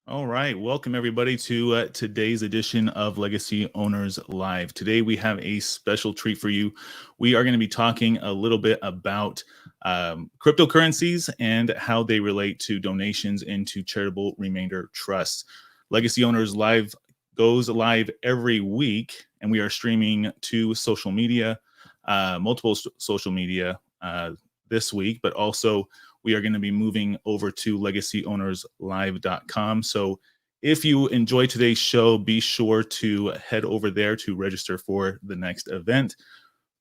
All right. Welcome, everybody, to today's edition of Legacy Owners Live. Today, we have a special treat for you. We are going to be talking a little bit about cryptocurrencies and how they relate to donations into charitable remainder trusts. Legacy Owners Live goes live every week, and we are streaming to social media, multiple social media this week, but also we are going to be moving over to legacyownerslive.com. So if you enjoy today's show, be sure to head over there to register for the next event.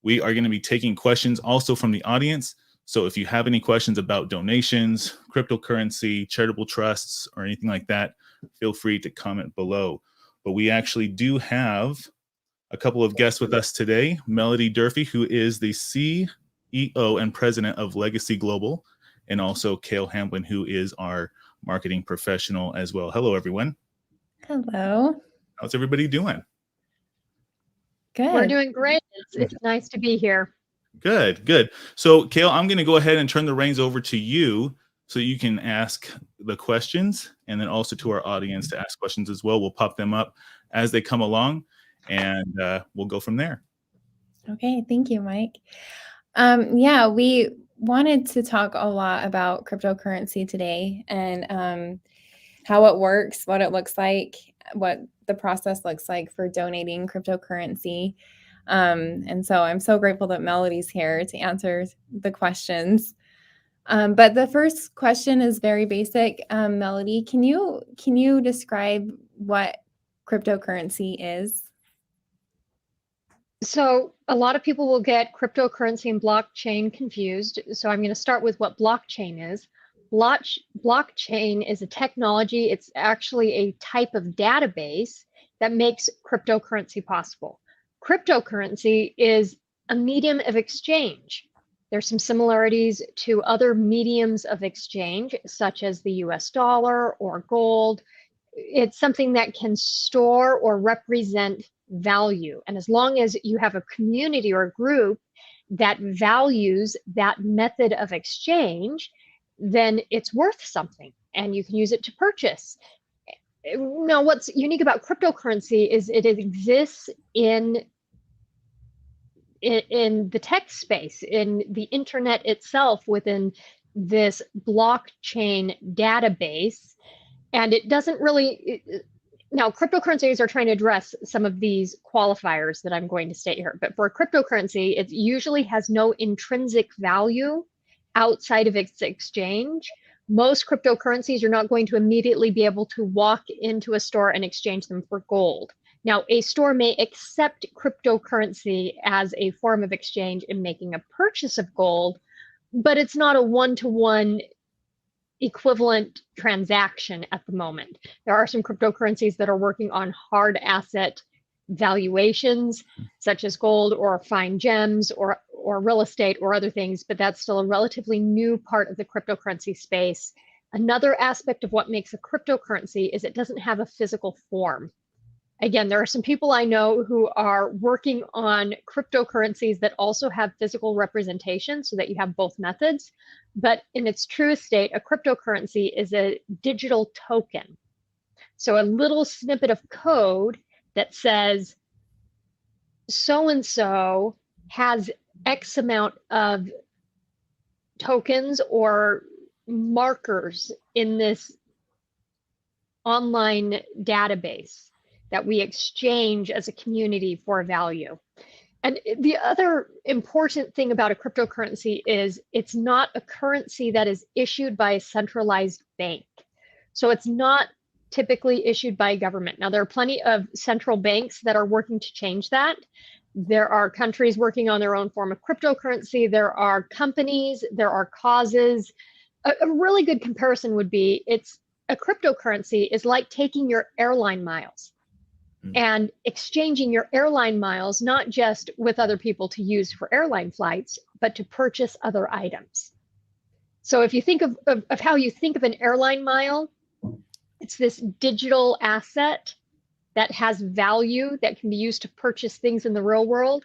We are going to be taking questions also from the audience. So if you have any questions about donations, cryptocurrency, charitable trusts, or anything like that, feel free to comment below. But we actually do have a couple of guests with us today. Melody Durfee, who is the CEO and president of Legacy Global, and also Cale Hamblin, who is our marketing professional as well. Hello, everyone. Hello. How's everybody doing? Good. We're doing great. It's nice to be here. Good. So, Cale, I'm going to go ahead and turn the reins over to you so you can ask the questions, and then also to our audience to ask questions as well. We'll pop them up as they come along, and we'll go from there. Okay, thank you, Mike. We wanted to talk a lot about cryptocurrency today and how it works, what it looks like, what the process looks like for donating cryptocurrency. And so I'm so grateful that Melody's here to answer the questions. But the first question is very basic. Melody, can you describe what cryptocurrency is? So a lot of people will get cryptocurrency and blockchain confused. So I'm going to start with what blockchain is. Blockchain is a technology. It's actually a type of database that makes cryptocurrency possible. Cryptocurrency is a medium of exchange. There's some similarities to other mediums of exchange, such as the US dollar or gold. It's something that can store or represent value. And as long as you have a community or a group that values that method of exchange, then it's worth something and you can use it to purchase. Now, what's unique about cryptocurrency is it exists in the tech space, in the internet itself, within this blockchain database. And it doesn't really, now cryptocurrencies are trying to address some of these qualifiers that I'm going to state here. But for a cryptocurrency, it usually has no intrinsic value outside of its exchange. Most cryptocurrencies, you're not going to immediately be able to walk into a store and exchange them for gold. Now, a store may accept cryptocurrency as a form of exchange in making a purchase of gold, but it's not a one-to-one equivalent transaction at the moment. There are some cryptocurrencies that are working on hard asset valuations, such as gold or fine gems or real estate or other things, but that's still a relatively new part of the cryptocurrency space. Another aspect of what makes a cryptocurrency is it doesn't have a physical form. Again, there are some people I know who are working on cryptocurrencies that also have physical representation so that you have both methods. But in its truest state, a cryptocurrency is a digital token. So a little snippet of code that says so-and-so has X amount of tokens or markers in this online database that we exchange as a community for value. And the other important thing about a cryptocurrency is it's not a currency that is issued by a centralized bank. So it's not typically issued by a government. Now, there are plenty of central banks that are working to change that. There are countries working on their own form of cryptocurrency. There are companies, there are causes. A really good comparison would be a cryptocurrency is like taking your airline miles and exchanging your airline miles, not just with other people to use for airline flights, but to purchase other items. So if you think of how you think of an airline mile, it's this digital asset that has value that can be used to purchase things in the real world,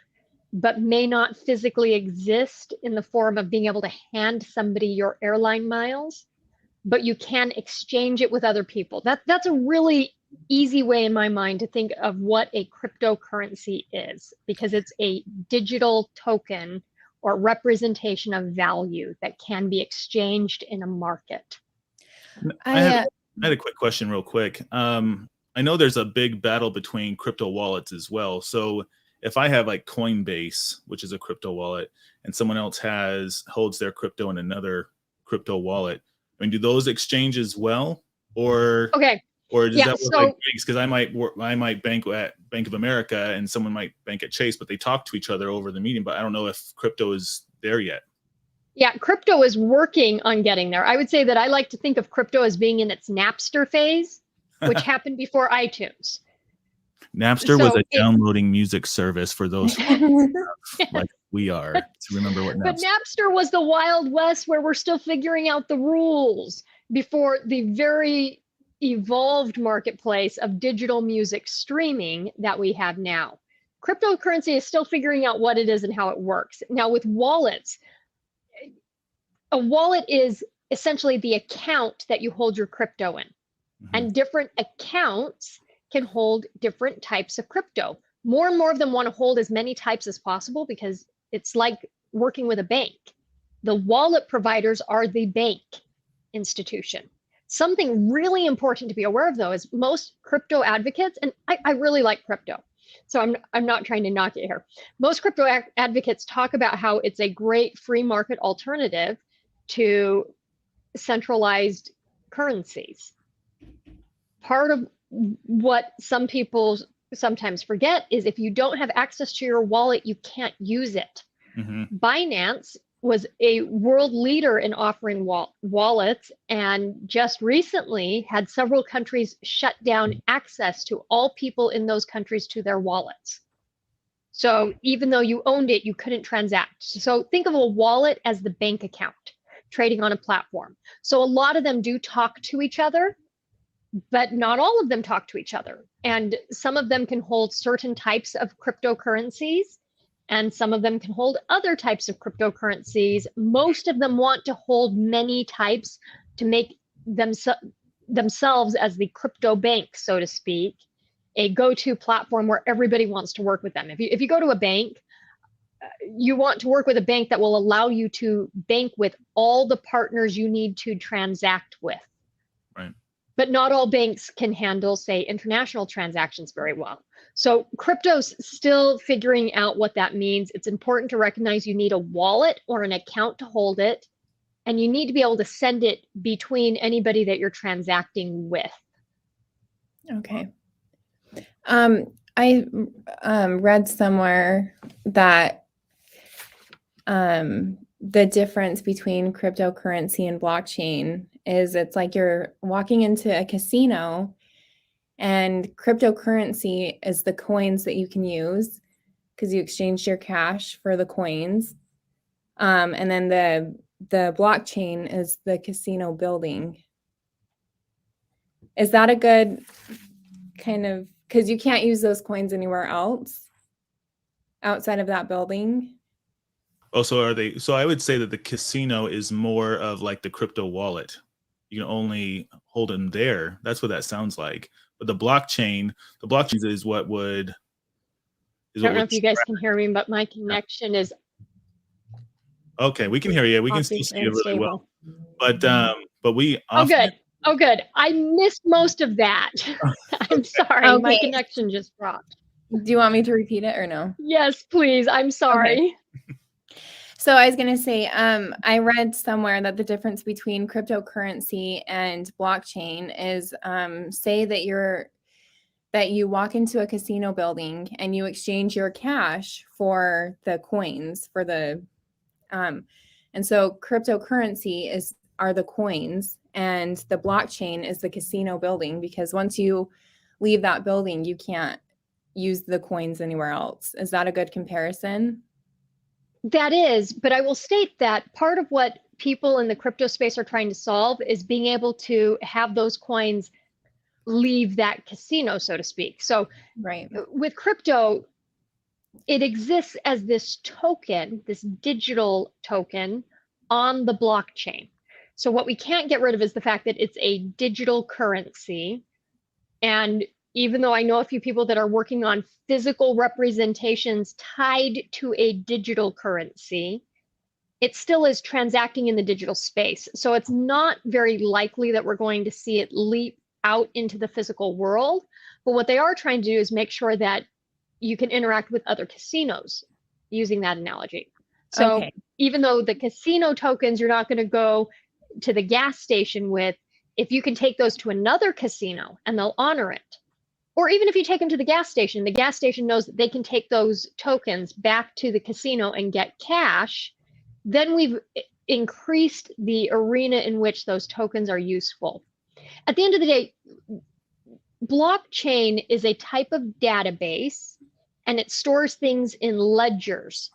but may not physically exist in the form of being able to hand somebody your airline miles. but you can exchange it with other people. That's a really easy way in my mind to think of what a cryptocurrency is, because it's a digital token or representation of value that can be exchanged in a market. I had a quick question real quick. I know there's a big battle between crypto wallets as well. So if I have like Coinbase, which is a crypto wallet, and someone else holds their crypto in another crypto wallet, I mean, do those exchange as well? Or Okay. Or does that work like banks? Because I might bank at Bank of America and someone might bank at Chase, but they talk to each other over the medium. But I don't know if crypto is there yet. Yeah, crypto is working on getting there. I would say that I like to think of crypto as being in its Napster phase, which happened before iTunes. Napster was a downloading music service for those like we are, to remember what Napster. But Napster was the Wild West where we're still figuring out the rules before the very evolved marketplace of digital music streaming that we have now. Cryptocurrency is still figuring out what it is and how it works. Now with wallets, a wallet is essentially the account that you hold your crypto in. And different accounts can hold different types of crypto. More and more of them want to hold as many types as possible because it's like working with a bank. The wallet providers are the bank institution. Something really important to be aware of, though, is most crypto advocates, and I really like crypto, so I'm not trying to knock it here. Most crypto advocates talk about how it's a great free market alternative to centralized currencies. Part of what some people sometimes forget is if you don't have access to your wallet, you can't use it. Binance was a world leader in offering wallets, and just recently had several countries shut down access to all people in those countries to their wallets. So even though you owned it, you couldn't transact. So think of a wallet as the bank account trading on a platform. So a lot of them do talk to each other, but not all of them talk to each other. And some of them can hold certain types of cryptocurrencies, and some of them can hold other types of cryptocurrencies. Most of them want to hold many types to make themselves as the crypto bank, so to speak, a go-to platform where everybody wants to work with them. If you go to a bank, you want to work with a bank that will allow you to bank with all the partners you need to transact with. Right. But not all banks can handle, say, international transactions very well. So crypto's still figuring out what that means. It's important to recognize you need a wallet or an account to hold it, and you need to be able to send it between anybody that you're transacting with. Okay. I read somewhere that the difference between cryptocurrency and blockchain is it's like you're walking into a casino, and cryptocurrency is the coins that you can use because you exchanged your cash for the coins. And then the blockchain is the casino building. Is that a good kind of, because you can't use those coins anywhere else outside of that building? Oh, so are they? So I would say that the casino is more of like the crypto wallet. You can only hold them there. That's what that sounds like. But the blockchain is what would. I don't know if you guys can hear me, but my connection is. Okay, we can hear you. We can still see you really well. But we. Often... Oh, good. I missed most of that. I'm sorry. Okay. My connection just dropped. Do you want me to repeat it or no? Yes, please. I'm sorry. Okay. So I was going to say, I read somewhere that the difference between cryptocurrency and blockchain is, say that you walk into a casino building and you exchange your cash for the coins for the, and so cryptocurrency are the coins, and the blockchain is the casino building, because once you leave that building, you can't use the coins anywhere else. Is that a good comparison? That is, but I will state that part of what people in the crypto space are trying to solve is being able to have those coins leave that casino, so to speak. So right. With crypto, it exists as this token, this digital token on the blockchain. So what we can't get rid of is the fact that it's a digital currency. And even though I know a few people that are working on physical representations tied to a digital currency, it still is transacting in the digital space. So it's not very likely that we're going to see it leap out into the physical world. But what they are trying to do is make sure that you can interact with other casinos using that analogy. So Okay. even though the casino tokens you're not going to go to the gas station with, if you can take those to another casino and they'll honor it, or even if you take them to the gas station knows that they can take those tokens back to the casino and get cash, then we've increased the arena in which those tokens are useful. At the end of the day, blockchain is a type of database, and it stores things in ledgers.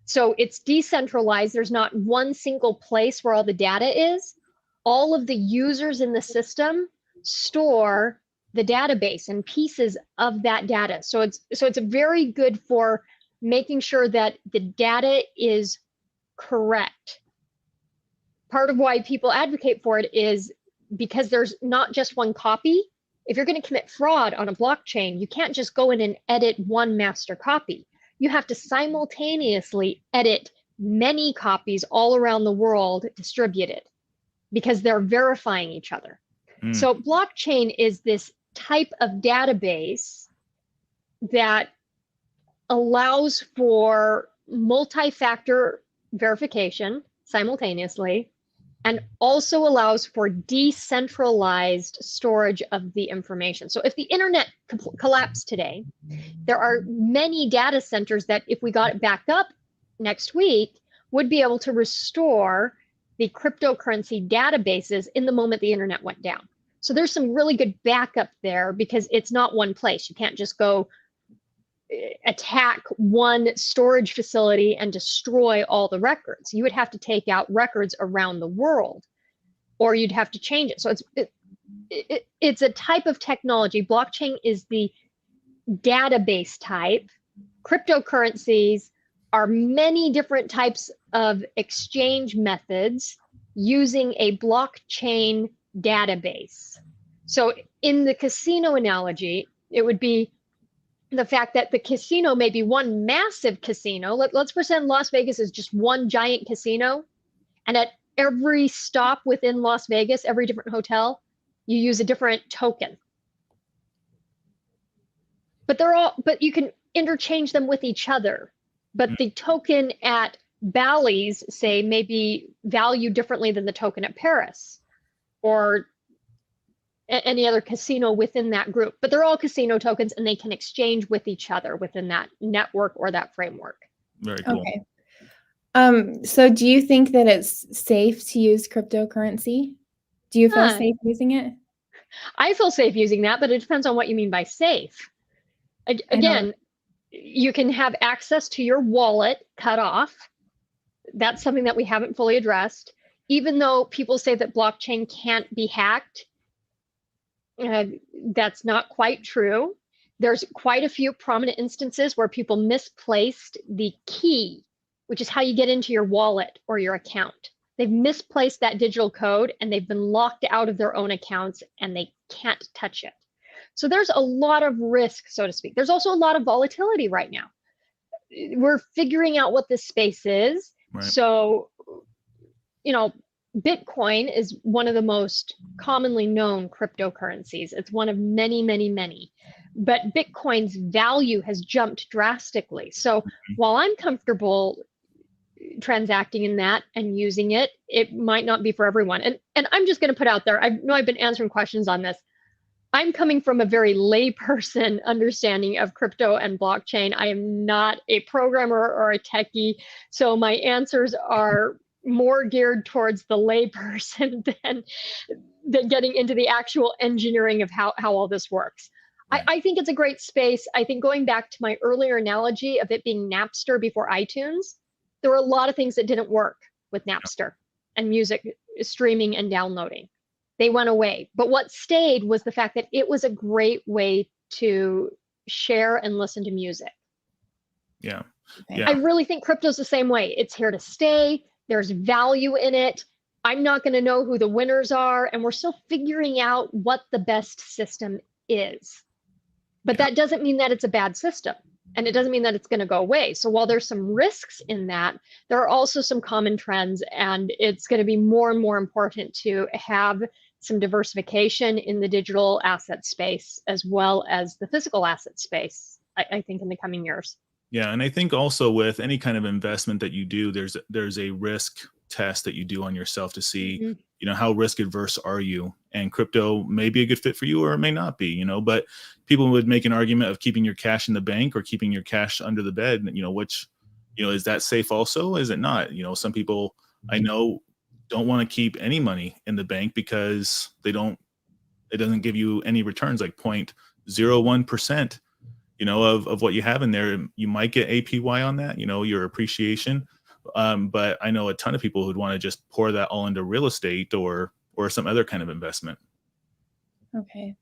So it's decentralized. There's not one single place where all the data is. All of the users in the system store the database and pieces of that data. So it's very good for making sure that the data is correct. Part of why people advocate for it is because there's not just one copy. If you're going to commit fraud on a blockchain, you can't just go in and edit one master copy. You have to simultaneously edit many copies all around the world distributed, because they're verifying each other. So blockchain is this type of database that allows for multi-factor verification simultaneously, and also allows for decentralized storage of the information. So if the internet collapsed today, there are many data centers that, if we got it back up next week, would be able to restore the cryptocurrency databases in the moment the internet went down. So there's some really good backup there, because it's not one place. You can't just go attack one storage facility and destroy all the records. You would have to take out records around the world, or you'd have to change it. So it's a type of technology. Blockchain is the database type. Cryptocurrencies are many different types of exchange methods using a blockchain database. So in the casino analogy, it would be the fact that the casino may be one massive casino. Let's pretend Las Vegas is just one giant casino, and at every stop within Las Vegas, every different hotel, you use a different token. But you can interchange them with each other. But the token at Bally's, say, may be valued differently than the token at Paris or any other casino within that group. But they're all casino tokens, and they can exchange with each other within that network or that framework. Very cool. Okay. So do you think that it's safe to use cryptocurrency? Do you feel safe using it? I feel safe using that, but it depends on what you mean by safe. Again, you can have access to your wallet cut off. That's something that we haven't fully addressed. Even though people say that blockchain can't be hacked, that's not quite true. There's quite a few prominent instances where people misplaced the key, which is how you get into your wallet or your account. They've misplaced that digital code, and they've been locked out of their own accounts, and they can't touch it. So there's a lot of risk, so to speak. There's also a lot of volatility right now. We're figuring out what this space is. Right. So, Bitcoin is one of the most commonly known cryptocurrencies. It's one of many, many, many. But Bitcoin's value has jumped drastically. So while I'm comfortable transacting in that and using it, it might not be for everyone. And I'm just going to put out there, I know I've been answering questions on this. I'm coming from a very layperson understanding of crypto and blockchain. I am not a programmer or a techie. So my answers are more geared towards the layperson than getting into the actual engineering of how all this works. Right. I think it's a great space. I think, going back to my earlier analogy of it being Napster before iTunes, there were a lot of things that didn't work with Napster and music streaming and downloading. They went away. But what stayed was the fact that it was a great way to share and listen to music. Yeah. I really think crypto's the same way. It's here to stay. There's value in it. I'm not going to know who the winners are, and we're still figuring out what the best system is. But that doesn't mean that it's a bad system, and it doesn't mean that it's going to go away. So while there's some risks in that, there are also some common trends, and it's going to be more and more important to have some diversification in the digital asset space as well as the physical asset space, I think, in the coming years. Yeah, and I think also with any kind of investment that you do, there's a risk test that you do on yourself to see, you know, how risk adverse are you? And crypto may be a good fit for you or it may not be, you know, but people would make an argument of keeping your cash in the bank or keeping your cash under the bed, you know, which, you know, is that safe also? Is it not? You know, some people I know don't want to keep any money in the bank because it doesn't give you any returns, like 0.01%, you know, of what you have in there. You might get APY on that, you know, your appreciation. But I know a ton of people who'd want to just pour that all into real estate or some other kind of investment. Okay.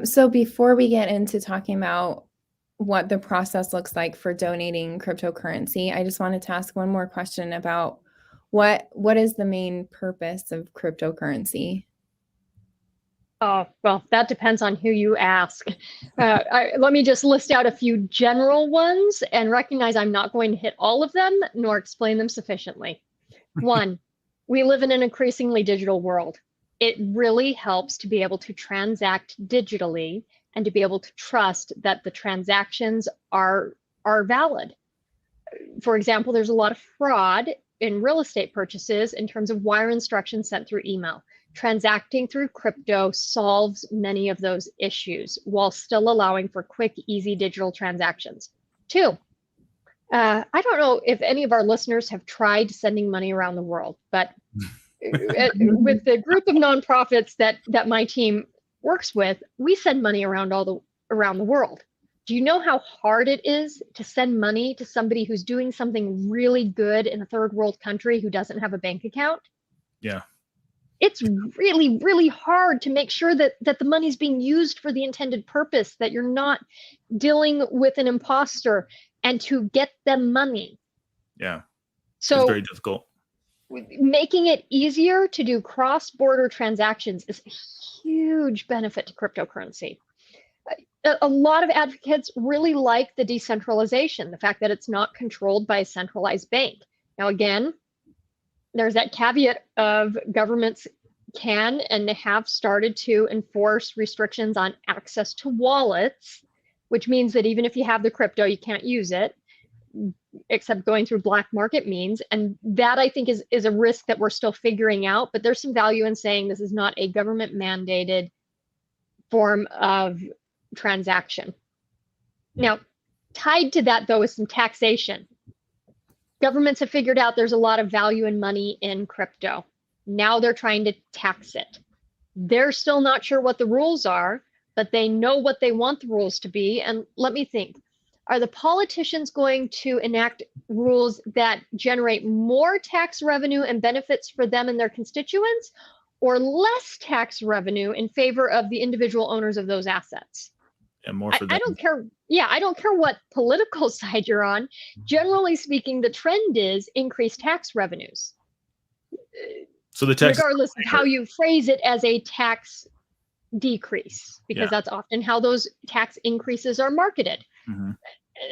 So before we get into talking about what the process looks like for donating cryptocurrency, I just wanted to ask one more question about what is the main purpose of cryptocurrency? Oh, well, that depends on who you ask. Let me just list out a few general ones and recognize I'm not going to hit all of them nor explain them sufficiently. One, we live in an increasingly digital world. It really helps to be able to transact digitally and to be able to trust that the transactions are valid. For example, there's a lot of fraud in real estate purchases in terms of wire instructions sent through email. Transacting through crypto solves many of those issues while still allowing for quick, easy digital transactions. Two, I don't know if any of our listeners have tried sending money around the world, but with the group of nonprofits that my team works with, we send money around around the world. Do you know how hard it is to send money to somebody who's doing something really good in a third world country who doesn't have a bank account? Yeah. It's really, really hard to make sure that the money's being used for the intended purpose, that you're not dealing with an imposter, and to get them money. Yeah. So it's very difficult. Making it easier to do cross-border transactions is a huge benefit to cryptocurrency. A lot of advocates really like the decentralization, the fact that it's not controlled by a centralized bank. Now, again, there's that caveat of governments can and have started to enforce restrictions on access to wallets, which means that even if you have the crypto, you can't use it except going through black market means. And that, I think, is a risk that we're still figuring out. But there's some value in saying this is not a government mandated form of transaction. Now, tied to that, though, is some taxation. Governments have figured out there's a lot of value in money in crypto. Now they're trying to tax it. They're still not sure what the rules are, but they know what they want the rules to be. And let me think, are the politicians going to enact rules that generate more tax revenue and benefits for them and their constituents, or less tax revenue in favor of the individual owners of those assets? And more for them. I don't care. Yeah, I don't care what political side you're on. Generally speaking, the trend is increased tax revenues. So the tax, regardless of how you phrase it as a tax decrease, because that's often how those tax increases are marketed. Mm-hmm.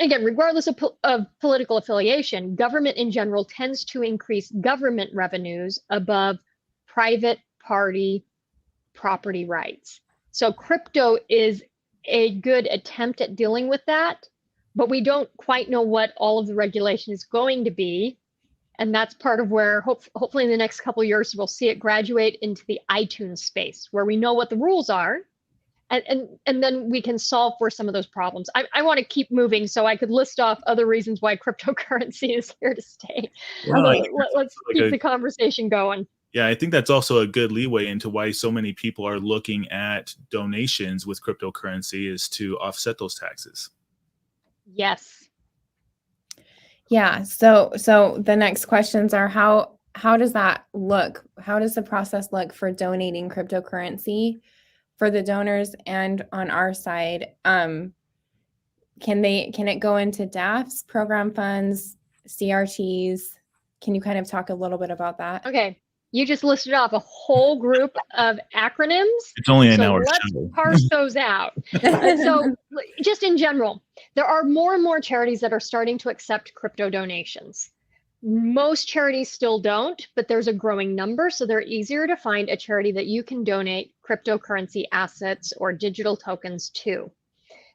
Again, regardless of political affiliation, government in general tends to increase government revenues above private party property rights. So crypto is a good attempt at dealing with that, but we don't quite know what all of the regulation is going to be. And that's part of where hopefully in the next couple of years, we'll see it graduate into the iTunes space where we know what the rules are. And then we can solve for some of those problems. I want to keep moving, so I could list off other reasons why cryptocurrency is here to stay. Well, Let's keep the conversation going. Yeah, I think that's also a good leeway into why so many people are looking at donations with cryptocurrency is to offset those taxes. Yes. Yeah. So the next questions are how does that look? How does the process look for donating cryptocurrency for the donors and on our side? Can it go into DAFs, program funds, CRTs? Can you kind of talk a little bit about that? Okay. You just listed off a whole group of acronyms. It's only an So hour let's show. parse those out. So just in general, there are more and more charities that are starting to accept crypto donations. Most charities still don't, but there's a growing number, so they're easier to find a charity that you can donate cryptocurrency assets or digital tokens to.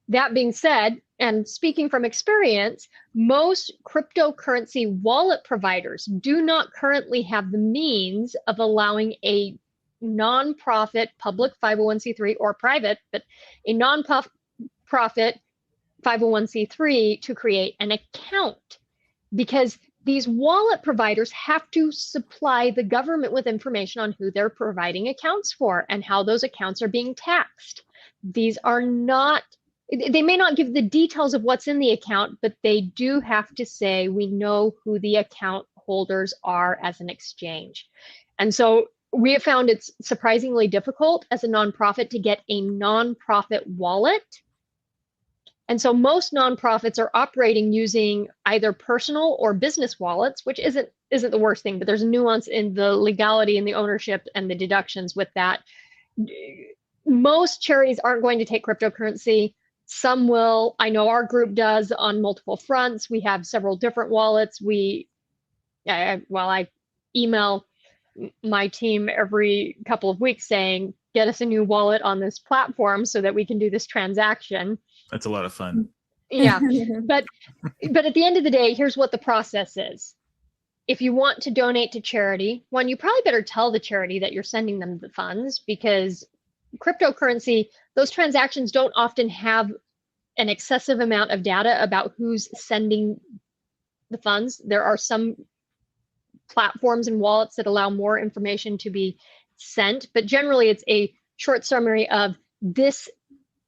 That being said, and speaking from experience, most cryptocurrency wallet providers do not currently have the means of allowing a nonprofit, public 501c3 or private, but a nonprofit 501c3 to create an account, because these wallet providers have to supply the government with information on who they're providing accounts for and how those accounts are being taxed. These are not, they may not give the details of what's in the account, but they do have to say, we know who the account holders are as an exchange. And so we have found it's surprisingly difficult as a nonprofit to get a nonprofit wallet. And so most nonprofits are operating using either personal or business wallets, which isn't the worst thing, but there's a nuance in the legality and the ownership and the deductions with that. Most charities aren't going to take cryptocurrency. Some will. I know our group does on multiple fronts. We have several different wallets. I email my team every couple of weeks saying, get us a new wallet on this platform so that we can do this transaction. That's a lot of fun. Yeah, but at the end of the day, here's what the process is. If you want to donate to charity, one, you probably better tell the charity that you're sending them the funds, because cryptocurrency, those transactions don't often have an excessive amount of data about who's sending the funds. There are some platforms and wallets that allow more information to be sent, but generally it's a short summary of this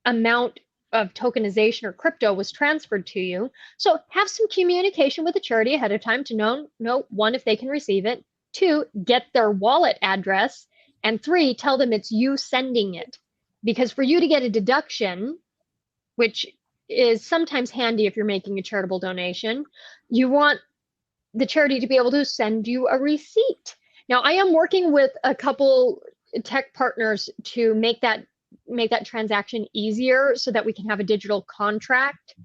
amount of tokenization or crypto was transferred to you. So have some communication with the charity ahead of time to know, one, if they can receive it, two, get their wallet address, and three, tell them it's you sending it. Because for you to get a deduction, which is sometimes handy if you're making a charitable donation, you want the charity to be able to send you a receipt. Now, I am working with a couple tech partners to make that transaction easier so that we can have a digital contract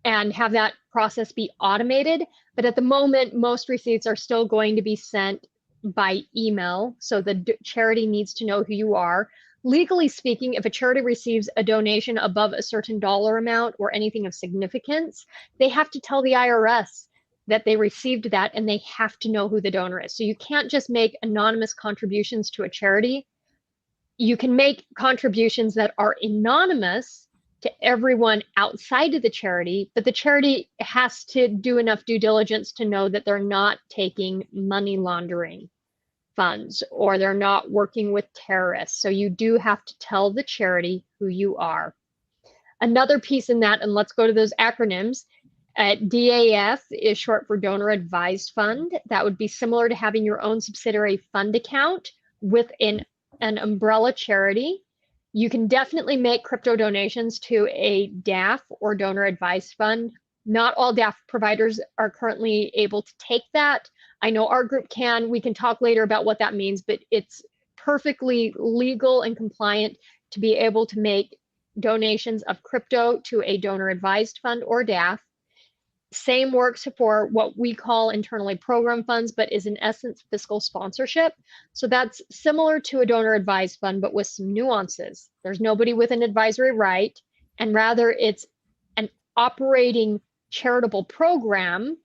and have that process be automated. But at the moment, most receipts are still going to be sent by email. So the charity needs to know who you are. Legally speaking, if a charity receives a donation above a certain dollar amount or anything of significance, they have to tell the IRS that they received that, and they have to know who the donor is. So you can't just make anonymous contributions to a charity. You can make contributions that are anonymous to everyone outside of the charity, but the charity has to do enough due diligence to know that they're not taking money laundering funds or they're not working with terrorists. So you do have to tell the charity who you are. Another piece in that, and let's go to those acronyms, DAF is short for Donor Advised Fund. That would be similar to having your own subsidiary fund account with an umbrella charity. You can definitely make crypto donations to a DAF or Donor Advised Fund. Not all DAF providers are currently able to take that. I know our group can. We can talk later about what that means, but it's perfectly legal and compliant to be able to make donations of crypto to a Donor Advised Fund or DAF. Same works for what we call internally program funds, but is in essence fiscal sponsorship. So that's similar to a donor advised fund, but with some nuances. There's nobody with an advisory right, and rather it's an operating charitable program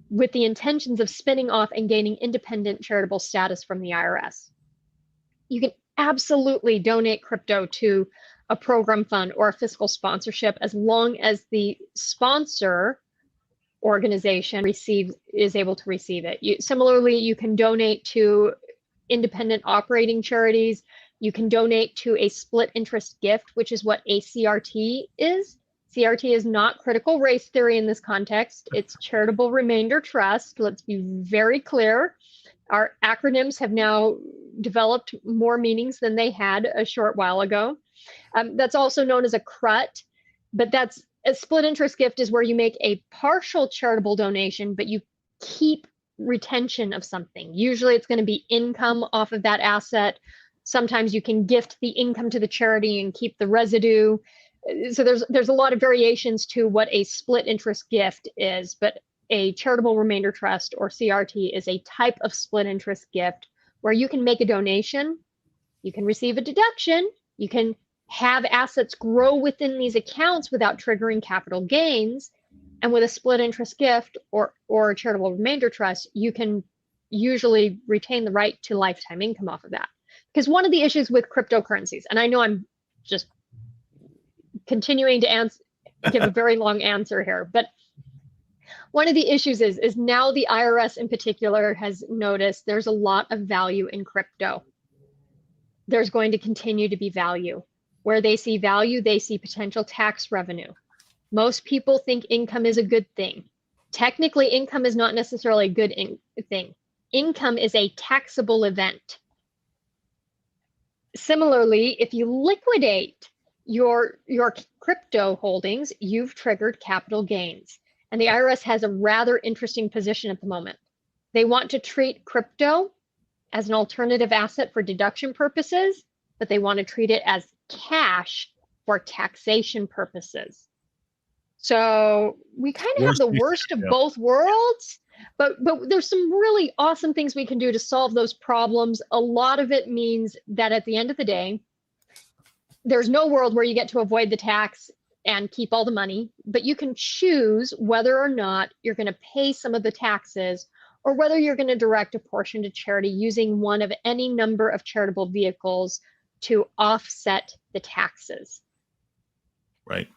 with the intentions of spinning off and gaining independent charitable status from the IRS. You can absolutely donate crypto to a program fund or a fiscal sponsorship as long as the sponsor organization is able to receive it. Similarly, you can donate to independent operating charities. You can donate to a split interest gift, which is what a CRT is. CRT is not critical race theory in this context. It's charitable remainder trust. Let's be very clear. Our acronyms have now developed more meanings than they had a short while ago. That's also known as a CRUT, but that's a split interest gift is where you make a partial charitable donation, but you keep retention of something. Usually it's going to be income off of that asset. Sometimes you can gift the income to the charity and keep the residue. So there's a lot of variations to what a split interest gift is, but a charitable remainder trust, or CRT, is a type of split interest gift where you can make a donation, you can receive a deduction, you can have assets grow within these accounts without triggering capital gains. And with a split interest gift or a charitable remainder trust, you can usually retain the right to lifetime income off of that. Because one of the issues with cryptocurrencies, and I know I'm just continuing to give a very long answer here, but one of the issues is now the IRS in particular has noticed there's a lot of value in crypto. There's going to continue to be value. Where they see value, they see potential tax revenue. Most people think income is a good thing. Technically, income is not necessarily a good thing. Income is a taxable event. Similarly, if you liquidate your crypto holdings, you've triggered capital gains. And the IRS has a rather interesting position at the moment. They want to treat crypto as an alternative asset for deduction purposes, but they want to treat it as cash for taxation purposes. So we kind of have the worst of both worlds, but there's some really awesome things we can do to solve those problems. A lot of it means that at the end of the day, there's no world where you get to avoid the tax and keep all the money, but you can choose whether or not you're going to pay some of the taxes or whether you're going to direct a portion to charity using one of any number of charitable vehicles to offset the taxes. Right.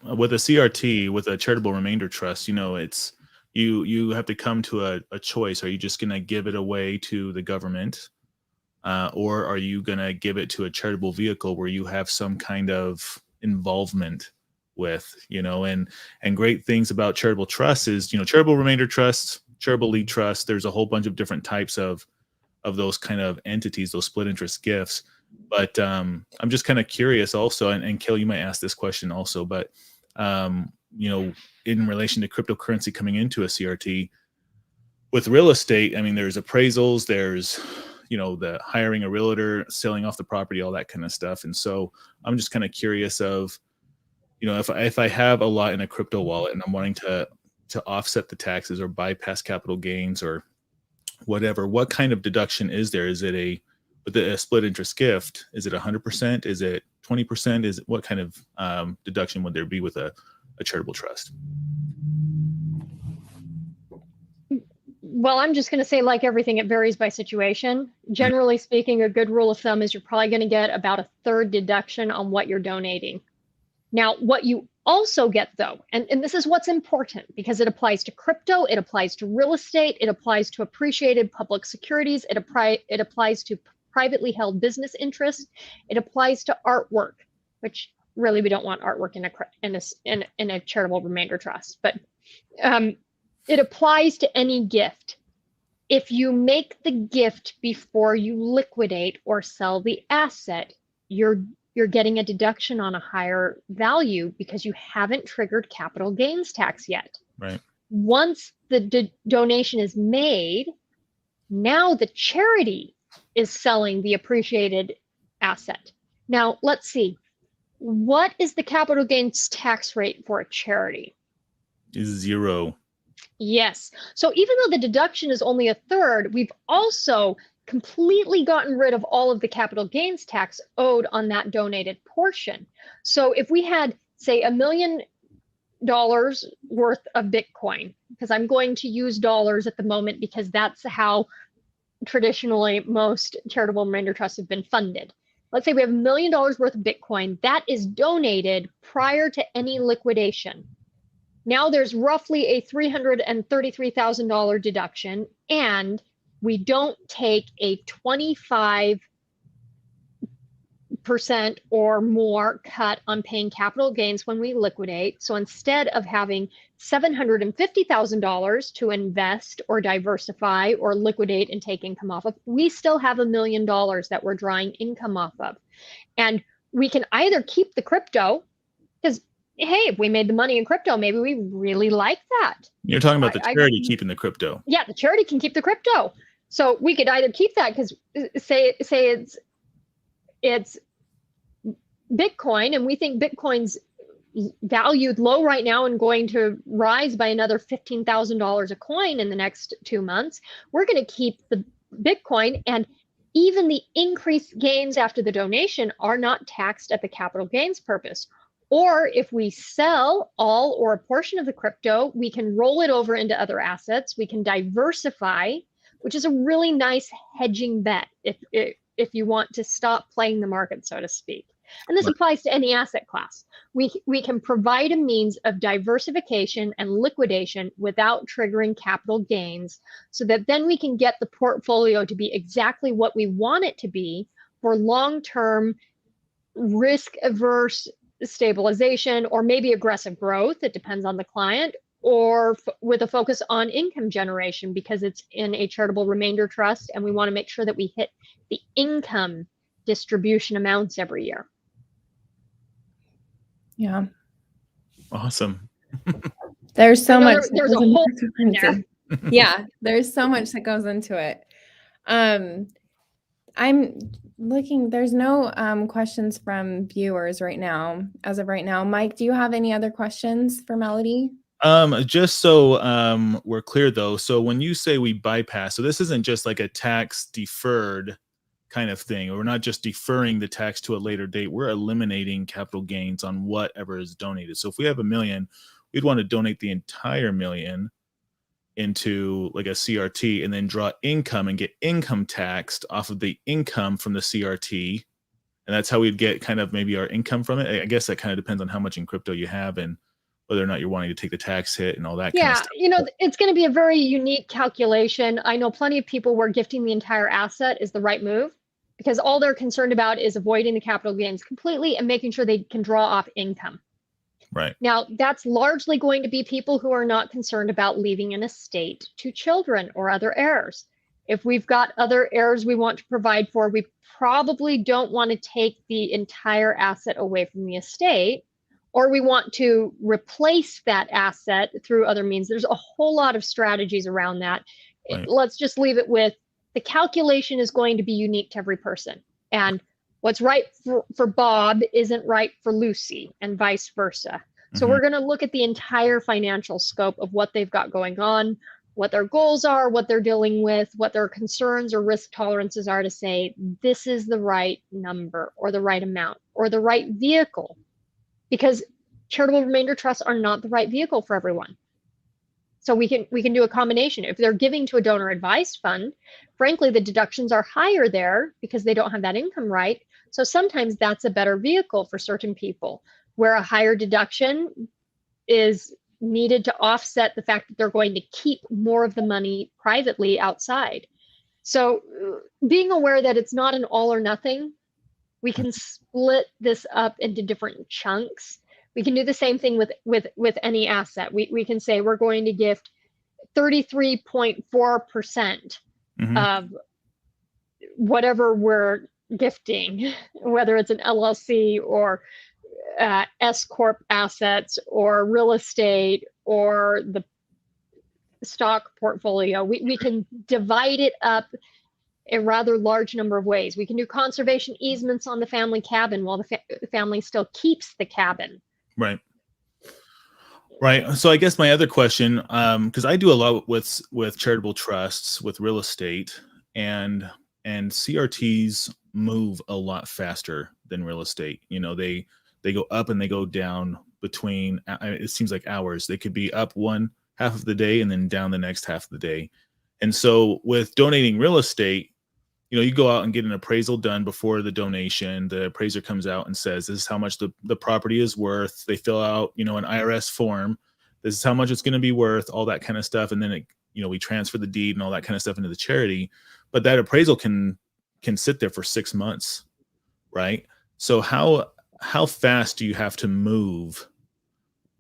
With a CRT, with a charitable remainder trust, it's you have to come to a choice. Are you just going to give it away to the government, or are you going to give it to a charitable vehicle where you have some kind of involvement with, and great things about charitable trusts is, charitable remainder trusts, charitable lead trust. There's a whole bunch of different types of those kind of entities, those split interest gifts. But I'm just kind of curious also, and Kel, you might ask this question also, but in relation to cryptocurrency coming into a CRT, with real estate, I mean, there's appraisals, there's the hiring a realtor, selling off the property, all that kind of stuff. And so I'm just kind of curious of, if I have a lot in a crypto wallet and I'm wanting to offset the taxes or bypass capital gains or whatever, what kind of deduction is there? Is it with a split interest gift, is it 100%? Is it 20%? Is it, what kind of deduction would there be with a charitable trust? Well, I'm just going to say, like everything, it varies by situation. Generally speaking, a good rule of thumb is you're probably going to get about a third deduction on what you're donating. Now, what you also get, though, and this is what's important because it applies to crypto, it applies to real estate, it applies to appreciated public securities, it applies to privately held business interests, it applies to artwork, which really we don't want artwork in a charitable remainder trust, but it applies to any gift. If you make the gift before you liquidate or sell the asset, you're getting a deduction on a higher value because you haven't triggered capital gains tax yet. Right. Once the donation is made, now the charity is selling the appreciated asset. Now, let's see. What is the capital gains tax rate for a charity? Is 0. Yes. So even though the deduction is only a third, we've also completely gotten rid of all of the capital gains tax owed on that donated portion. So if we had, say, $1 million worth of Bitcoin, because I'm going to use dollars at the moment because that's how traditionally most charitable remainder trusts have been funded. Let's say we have $1 million worth of Bitcoin that is donated prior to any liquidation. Now there's roughly a $333,000 deduction, and we don't take a 25% or more cut on paying capital gains when we liquidate. So instead of having $750,000 to invest or diversify or liquidate and take income off of, we still have $1 million that we're drawing income off of. And we can either keep the crypto, because hey, if we made the money in crypto, maybe we really like that. You're talking about the charity keeping the crypto. Yeah, the charity can keep the crypto. So we could either keep that because say it's Bitcoin, and we think Bitcoin's valued low right now and going to rise by another $15,000 a coin in the next 2 months. We're going to keep the Bitcoin, and even the increased gains after the donation are not taxed at the capital gains purpose. Or if we sell all or a portion of the crypto, we can roll it over into other assets. We can diversify, which is a really nice hedging bet if you want to stop playing the market, so to speak. And this applies to any asset class. We can provide a means of diversification and liquidation without triggering capital gains, so that then we can get the portfolio to be exactly what we want it to be for long-term risk-averse stabilization, or maybe aggressive growth. It depends on the client, or with a focus on income generation because it's in a charitable remainder trust, and we want to make sure that we hit the income distribution amounts every year. Yeah. Awesome. There's so much. There's a whole there. Yeah, there's so much that goes into it. I'm looking, there's no questions from viewers right now, as of right now. Mike, do you have any other questions for Melody? Just so we're clear though, so when you say we bypass, so this isn't just like a tax deferred kind of thing. We're not just deferring the tax to a later date. We're eliminating capital gains on whatever is donated. So if we have $1 million, we'd want to donate the entire $1 million into like a CRT and then draw income and get income taxed off of the income from the CRT. And that's how we'd get kind of maybe our income from it. I guess that kind of depends on how much in crypto you have and whether or not you're wanting to take the tax hit and all that kind of stuff. Yeah, it's going to be a very unique calculation. I know plenty of people where gifting the entire asset is the right move, because all they're concerned about is avoiding the capital gains completely and making sure they can draw off income. Right. Now, that's largely going to be people who are not concerned about leaving an estate to children or other heirs. If we've got other heirs we want to provide for, we probably don't want to take the entire asset away from the estate, or we want to replace that asset through other means. There's a whole lot of strategies around that. Right. Let's just leave it with the calculation is going to be unique to every person. And what's right for Bob isn't right for Lucy, and vice versa. So we're going to look at the entire financial scope of what they've got going on, what their goals are, what they're dealing with, what their concerns or risk tolerances are, to say this is the right number or the right amount or the right vehicle, because charitable remainder trusts are not the right vehicle for everyone. So we can do a combination. If they're giving to a donor advised fund, frankly, the deductions are higher there because they don't have that income right. So sometimes that's a better vehicle for certain people, where a higher deduction is needed to offset the fact that they're going to keep more of the money privately outside. So being aware that it's not an all or nothing, we can split this up into different chunks. We can do the same thing with any asset. We can say we're going to gift 33.4% of whatever we're gifting, whether it's an LLC or S Corp assets or real estate or the stock portfolio. We can divide it up a rather large number of ways. We can do conservation easements on the family cabin while the family still keeps the cabin. Right. Right. So I guess my other question, because I do a lot with charitable trusts, with real estate, and CRTs move a lot faster than real estate. You know, they go up and they go down between, it seems like hours. They could be up one half of the day and then down the next half of the day. And so with donating real estate, you know, you go out and get an appraisal done before the donation. The appraiser comes out and says, this is how much the property is worth. They fill out, you know, an IRS form. This is how much it's going to be worth, all that kind of stuff. And then, we transfer the deed and all that kind of stuff into the charity. But that appraisal can sit there for 6 months, right? So how fast do you have to move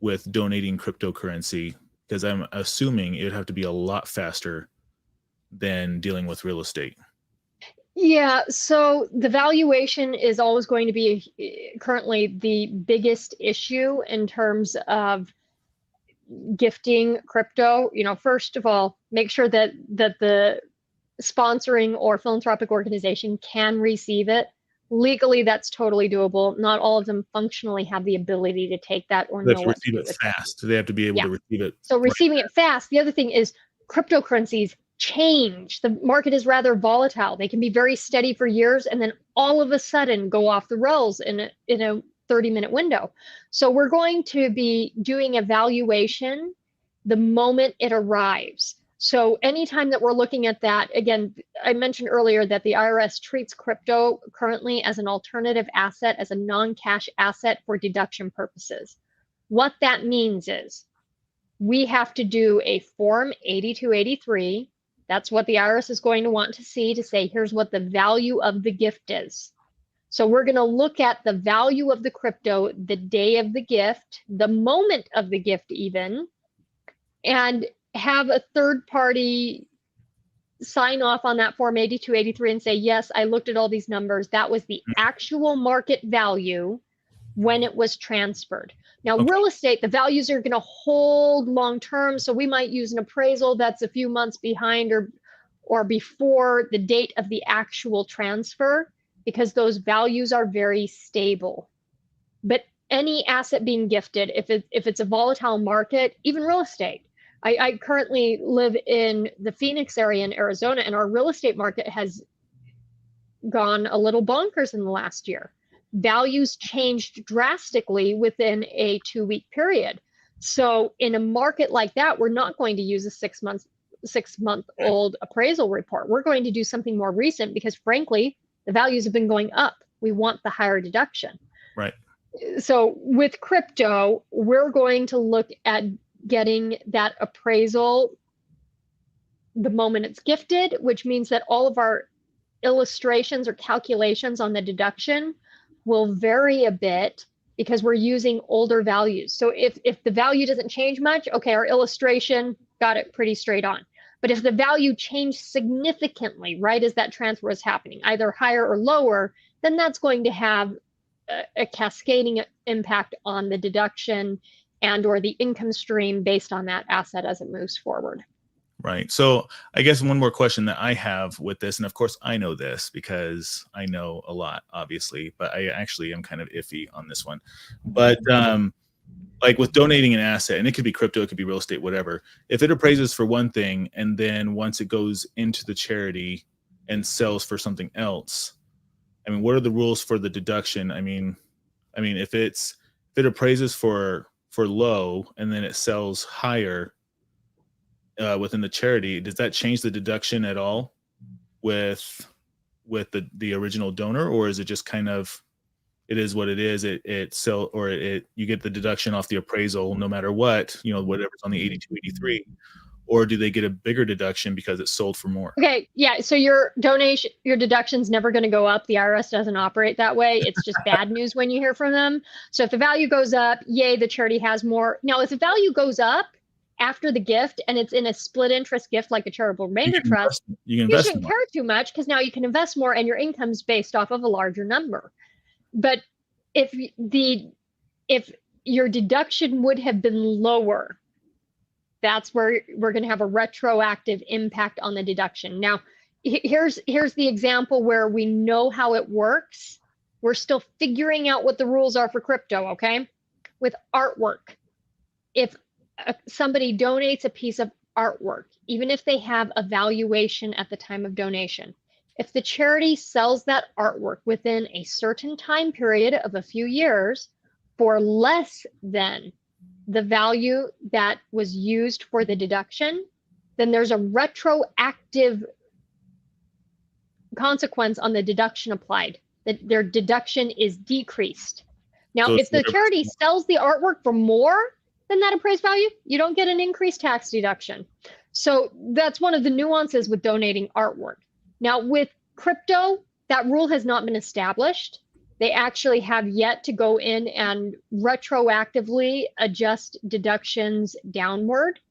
with donating cryptocurrency? Because I'm assuming it would have to be a lot faster than dealing with real estate. Yeah, so the valuation is always going to be currently the biggest issue in terms of gifting crypto. First of all, make sure that the sponsoring or philanthropic organization can receive it. Legally, that's totally doable. Not all of them functionally have the ability to take that or They have know to what to receive do it with it. fast. They have to be able Yeah. to receive it. So receiving it fast. The other thing is cryptocurrencies change. The market is rather volatile. They can be very steady for years and then all of a sudden go off the rails in a 30-minute window. So we're going to be doing a valuation the moment it arrives. So anytime that we're looking at that, again, I mentioned earlier that the IRS treats crypto currently as an alternative asset, as a non-cash asset for deduction purposes. What that means is we have to do a Form 8283. That's what the IRS is going to want to see, to say, here's what the value of the gift is. So we're going to look at the value of the crypto the day of the gift, the moment of the gift even, and have a third party sign off on that Form 8283 and say, yes, I looked at all these numbers. That was the actual market value when it was transferred. Now, Okay. real estate, the values are going to hold long term. So we might use an appraisal that's a few months behind or before the date of the actual transfer, because those values are very stable. But any asset being gifted, if it's a volatile market, even real estate. I currently live in the Phoenix area in Arizona, and our real estate market has gone a little bonkers in the last year. Values changed drastically within a 2-week period. So in a market like that, we're not going to use a 6-month-old appraisal report. We're going to do something more recent because, frankly, the values have been going up. We want the higher deduction. Right. So with crypto, we're going to look at getting that appraisal the moment it's gifted, which means that all of our illustrations or calculations on the deduction will vary a bit because we're using older values. So if the value doesn't change much, okay, our illustration got it pretty straight on. But if the value changed significantly right as that transfer is happening, either higher or lower, then that's going to have a cascading impact on the deduction and or the income stream based on that asset as it moves forward. Right. So I guess one more question that I have with this, and of course I know this because I know a lot, obviously, but I actually am kind of iffy on this one. But like with donating an asset, and it could be crypto, it could be real estate, whatever. If it appraises for one thing, and then once it goes into the charity and sells for something else, I mean, what are the rules for the deduction? I mean, if it appraises for low and then it sells higher within the charity, does that change the deduction at all with the original donor, or is it just kind of, it is what it is? You get the deduction off the appraisal no matter what, whatever's on the 8283, or do they get a bigger deduction because it's sold for more? Okay, yeah. So your deduction's never going to go up. The IRS doesn't operate that way. It's just bad news when you hear from them. So if the value goes up, yay, the charity has more. Now, if the value goes up after the gift and it's in a split interest gift like a charitable remainder trust, you shouldn't care too much because now you can invest more and your income's based off of a larger number. But if your deduction would have been lower, that's where we're going to have a retroactive impact on the deduction. Now, here's the example where we know how it works. We're still figuring out what the rules are for crypto, okay? With artwork, if somebody donates a piece of artwork, even if they have a valuation at the time of donation, if the charity sells that artwork within a certain time period of a few years for less than the value that was used for the deduction, then there's a retroactive consequence on the deduction applied, that their deduction is decreased. Now, if the charity sells the artwork for more than that appraised value, you don't get an increased tax deduction. So that's one of the nuances with donating artwork. Now, with crypto, that rule has not been established. They actually have yet to go in and retroactively adjust deductions downward.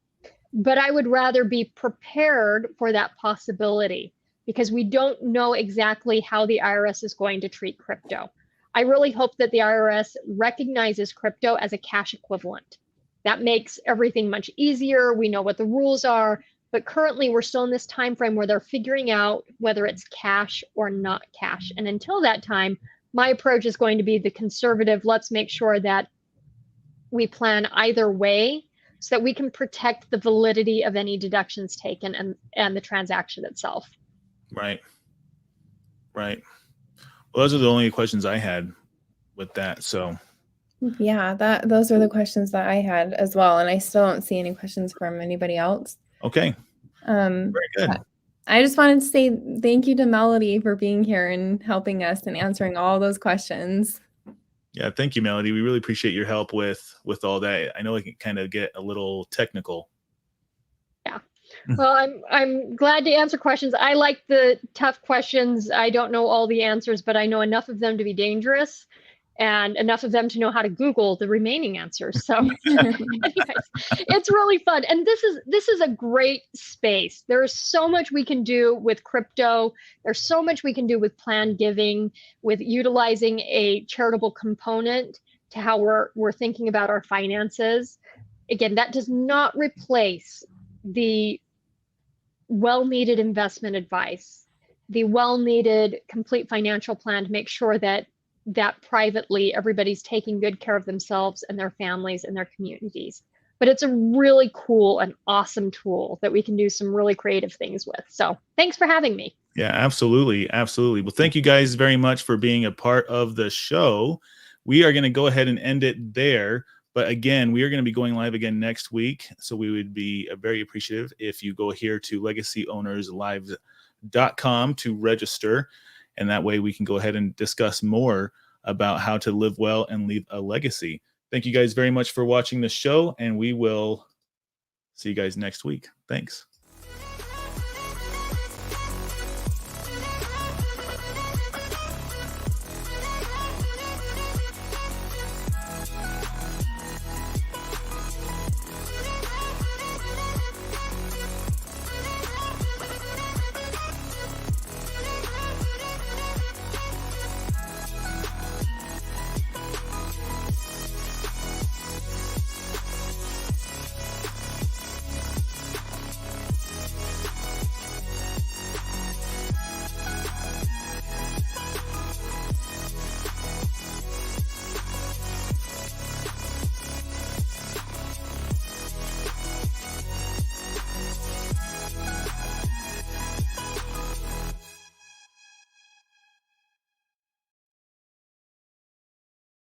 But I would rather be prepared for that possibility. because we don't know exactly how the IRS is going to treat crypto. I really hope that the IRS recognizes crypto as a cash equivalent. That makes everything much easier. We know what the rules are, but currently we're still in this time frame where they're figuring out whether it's cash or not cash. And until that time, my approach is going to be the conservative. Let's make sure that we plan either way so that we can protect the validity of any deductions taken and the transaction itself. Right. Right. Well, those are the only questions I had with that. So Yeah, those are the questions that I had as well. And I still don't see any questions from anybody else. okay. Very good. I just wanted to say thank you to Melody for being here and helping us and answering all those questions. Yeah, thank you, Melody. We really appreciate your help with all that. I know it can kind of get a little technical. Yeah. Well, I'm glad to answer questions. I like the tough questions. I don't know all the answers, but I know enough of them to be dangerous and enough of them to know how to Google the remaining answers. So anyways, it's really fun. And this is a great space. There's so much we can do with crypto. There's so much we can do with planned giving, with utilizing a charitable component to how we're thinking about our finances. Again, that does not replace the well-needed investment advice, the well-needed complete financial plan to make sure that privately everybody's taking good care of themselves and their families and their communities. But it's a really cool and awesome tool that we can do some really creative things with. So thanks for having me. Yeah, absolutely. Absolutely. Well, thank you guys very much for being a part of the show. We are going to go ahead and end it there. But again, we are going to be going live again next week. So we would be very appreciative if you go here to legacyownerslive.com to register. And that way we can go ahead and discuss more about how to live well and leave a legacy. Thank you guys very much for watching the show, and we will see you guys next week. Thanks.